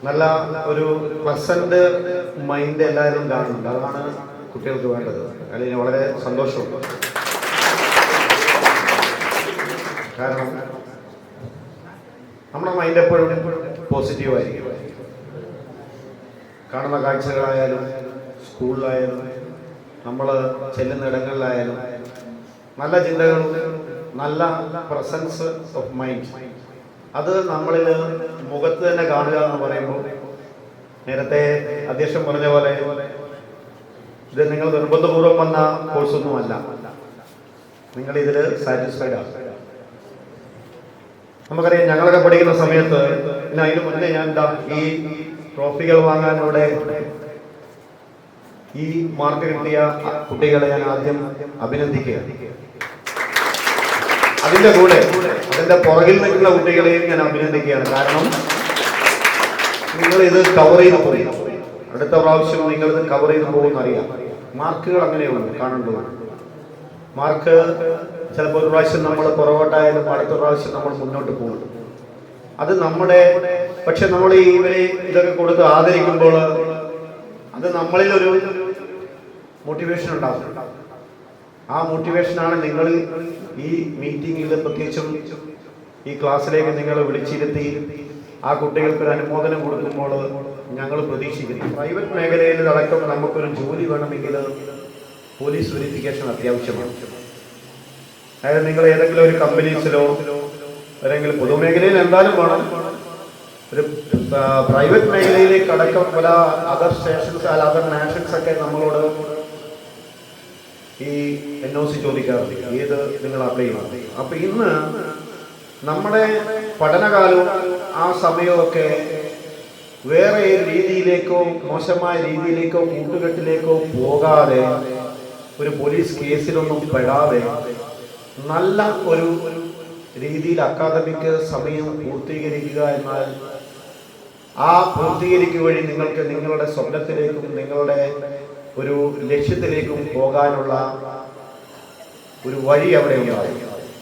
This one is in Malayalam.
നല്ല ഒരു പ്ലസന്റ് മൈൻഡ് എല്ലാവരും കാണുന്നുണ്ട്. അതാണ് കുട്ടികൾക്ക് വേണ്ടത്. അല്ലെങ്കിൽ വളരെ സന്തോഷമുണ്ട്. കാരണം നമ്മുടെ മൈൻഡ് എപ്പോഴും പോസിറ്റീവായിരിക്കും. കാണുന്ന കാഴ്ചകളായാലും സ്കൂളിലായാലും നമ്മൾ ചെല്ലുന്ന ഇടങ്ങളിലായാലും നല്ല ചിന്തകളും നല്ല പ്രസൻസ് ഓഫ് മൈൻഡ് അത് നമ്മളിൽ മുഖത്ത് തന്നെ കാണുക എന്ന് പറയുമ്പോൾ, നേരത്തെ അധ്യക്ഷൻ പറഞ്ഞ പോലെ ഇത് നിങ്ങൾ നിർബന്ധപൂർവ്വം വന്ന കോഴ്സൊന്നുമല്ല. നിങ്ങൾ ഇതിൽ സാറ്റിസ്ഫൈഡ് ആണ്. നമുക്കറിയാം, ഞങ്ങളൊക്കെ പഠിക്കുന്ന സമയത്ത് അതിന് മുന്നേ ഞാൻ ഈ ട്രോഫികൾ വാങ്ങാൻ ഇവിടെ ഈ മാർക്ക് കിട്ടിയ കുട്ടികളെ ഞാൻ ആദ്യം അഭിനന്ദിക്കുക. അതിന്റെ കൂടെ അതിന്റെ പുറകിൽ നിൽക്കുന്ന കുട്ടികളെയും ഞാൻ അഭിനന്ദിക്കുകയാണ്. കാരണം നിങ്ങൾ ഇത് കവർ ചെയ്ത് പോയി. അടുത്ത പ്രാവശ്യം നിങ്ങൾ ഇത് കവർ ചെയ്ത് പോകുമെന്ന് അറിയാം. മാർക്കുകൾ അങ്ങനെയുണ്ട്, കാണേണ്ടത്. മാർക്ക് ചിലപ്പോൾ ഒരു പ്രാവശ്യം നമ്മൾ പുറകോട്ടായാലും അടുത്ത പ്രാവശ്യം നമ്മൾ മുന്നോട്ട് പോകും. അത് നമ്മുടെ, പക്ഷെ നമ്മൾ ഇവരെ ഇതൊക്കെ കൊടുത്ത് ആദരിക്കുമ്പോൾ അത് നമ്മളിൽ ഒരു മോട്ടിവേഷൻ ഉണ്ടാകും. ആ മോട്ടിവേഷനാണ് നിങ്ങൾ ഈ മീറ്റിംഗിൽ, പ്രത്യേകിച്ചും ഈ ക്ലാസ്സിലേക്ക് നിങ്ങൾ വിളിച്ചിരുത്തി ആ കുട്ടികൾക്ക് ഒരു അനുമോദനം കൊടുക്കുമ്പോൾ ഞങ്ങൾ പ്രതീക്ഷിക്കുന്നു. പ്രൈവറ്റ് മേഖലയിൽ അടക്കം നമുക്കൊരു ജോലി വേണമെങ്കിൽ പോലീസ് വെരിഫിക്കേഷൻ അത്യാവശ്യമാണ്. അതായത് നിങ്ങൾ ഏതെങ്കിലും ഒരു കമ്പനീസിലോ അല്ലെങ്കിൽ പൊതുമേഖലയിൽ എന്തായാലും വേണം. ഒരു പ്രൈവറ്റ് മേഖലയിലേക്ക് അടക്കം പല അതർ സ്റ്റേഷൻസ് അതർ നാഷൻസ് ഒക്കെ നമ്മളോട് ഈ NOC ചോദിക്കാറുണ്ട്, ഏത് നിങ്ങൾ അപ്ലൈ ചെയ്യണം. അപ്പൊ ഇന്ന് നമ്മുടെ പഠനകാലവും ആ സമയമൊക്കെ വേറെ രീതിയിലേക്കോ മോശമായ രീതിയിലേക്കോ കൂട്ടുകെട്ടിലേക്കോ പോകാതെ, ഒരു പോലീസ് കേസിലൊന്നും പെടാതെ നല്ല ഒരു രീതിയിൽ അക്കാദമിക് സമയം പൂർത്തീകരിക്കുക എന്നാൽ ആ പൂർത്തീകരിക്കുക വഴി നിങ്ങൾക്ക് നിങ്ങളുടെ സ്വപ്നത്തിലേക്കും നിങ്ങളുടെ ഒരു ലക്ഷ്യത്തിലേക്കും പോകാനുള്ള ഒരു വഴി അവിടെ ഉണ്ടാകും.